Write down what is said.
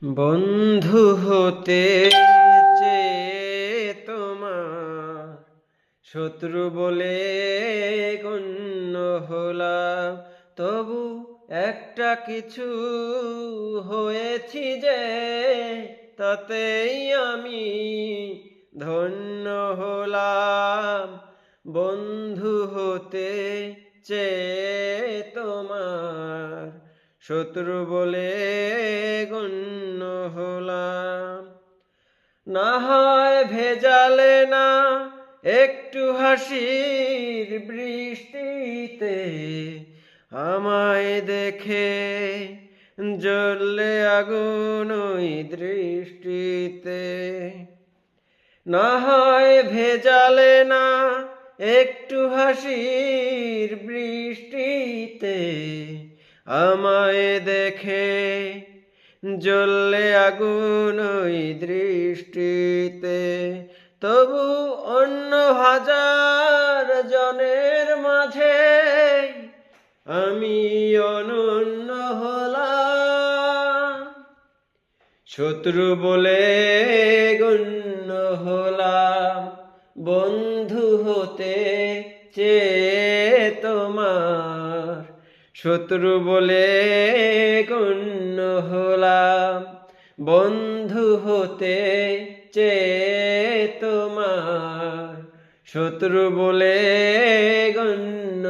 বন্ধু হতে চেয়ে তোমার শত্রু বলে গণ্য হলাম, তবু একটা কিছু হয়েছি যে তাতেই আমি ধন্য হলাম। বন্ধু হতে চেয়ে তোমার শত্রু বলে গণ্য হলাম। না হয় ভেজালে না একটু হাসির বৃষ্টিতে, আমায় দেখে জ্বললে আগুন ওই দৃষ্টিতে। না হয় ভেজালে না একটু হাসির বৃষ্টিতে, আমায় দেখে জ্বললে আগুন ওই দৃষ্টিতে। তবু অন্য হাজার জনের মাঝে আমি অনন্য হলাম, শত্রু বলে গণ্য হলাম। বন্ধু হতে চেয়ে তোমার শত্রু বলে গণ্য হলাম। বন্ধু হতে চেয়ে তোমার শত্রু বলে গণ্য